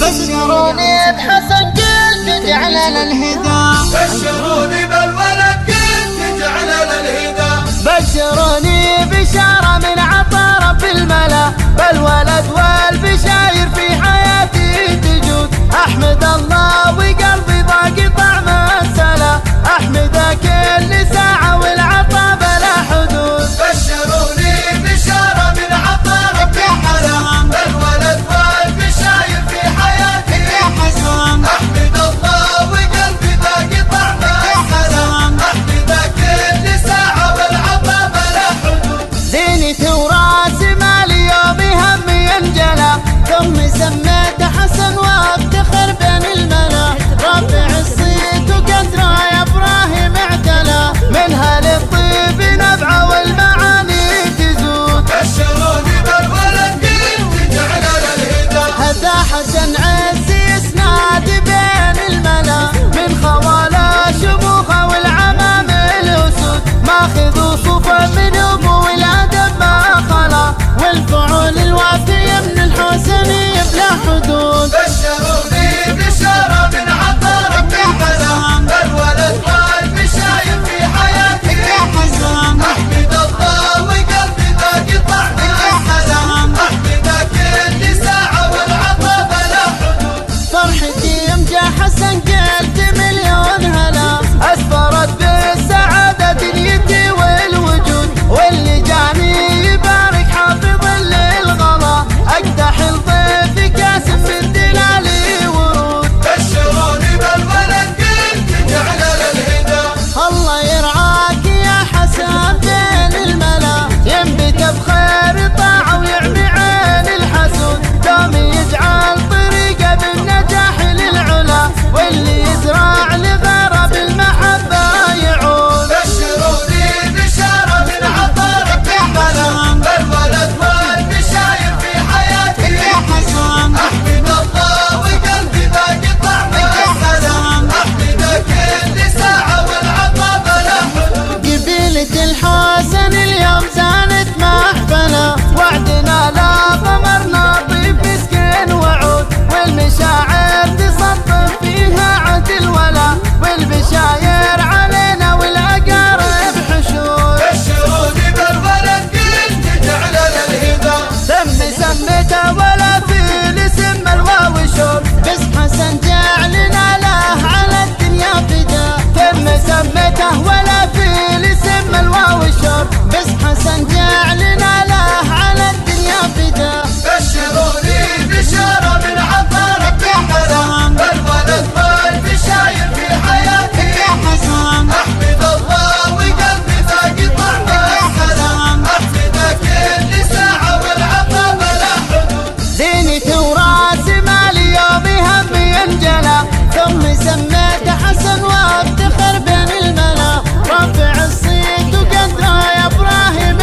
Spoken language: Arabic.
بشروني بحسن قلت جعلنا الهدى، بشروني بالولد قلت جعلنا الهدى، بشروني بشارة من عطا رب الملا، بالولد والبشاير في حياتي تجود. احمد الله وقلبي ضاق طعم السلا، احمده كل ساعة والعطا بلا حدود. بشروني بشارة من عطا رب الملا، بالولد والبشاير في حياتي تجود. احمد الله وقلبي ضاق طعم السلا، احمده كل ساعة والعطا بلا حدود. زينتي وراسي مالي يومي همي انجلى، ثم سميته حسن وافتخر بين الملا، رافع الصيت وقدره يا ابراهيم اعتلى، منها للطيب نبعه والمعاني تزود. بشروني بالولد قلت جعلنا الهدى، هذا حسن عزي اسناد بين الملا، من خواله شموخه والعمام الاسود، ماخذ وصفه من ابو الادب ما خلا، والفعول الوافيه من الحسني بلا حدود. بشروني بشارة من عطا رب الملا، بالولد والبشاير في حياتي تجود. احمد الله وقلبي ذاق طعم السلام، احمده كل ساعة والعطا بلا حدود. فرحتي يوم جا حسن قلت مليون هلا، اسفرت بالسعاده دنيتي والوجود، واللي جاني يبارك حافظ للغلا، اقدح الضيف كاس بالدلال ورود. بشروني بالولد قلت جعلنا الهدى، الله يرعاك يا حسن بين الملا، ينبت بخير طاعه ويعمي عين الحسود، دوم يجعل طريقه بالنجاح للعلا، واللي يزرع لغيره بالمحبه يعود. بشروني بشارة من عطا رب الملا، بالولد والبشاير في حياتي تجود. احمد الله وقلبي ذاق طعم السلام، احمده كل ساعة والعطا بلا حدود. قبيلة الحسن اليوم زانت محفلة، وعدنا لا قمرنا طيب مسكين وعود، والمشاعر تصفف فيها عدل ولا، والبشاير علينا والأقارب حشود. بشروني بالولد قلت جعلنا الهدى، سميته ولا في الاسم الواو شور، بس حسن جعلنا له على الدنيا فدا، سميته ولا في الاسم الواو شور، بس حسن جعلنا له على الدنيا فدا. بشروني بشارة من عطا رب الملا، بالولد والبشاير في حياتي تجود. احمد الله وقلبي ذاق طعم السلام، احمده كل ساعة والعطا بلا حدود. زينتي وراسي مالي يومي همي انجلى، ثم سميته حسن وافتخر بين الملا، رافع الصيت وقدره يا ابراهيم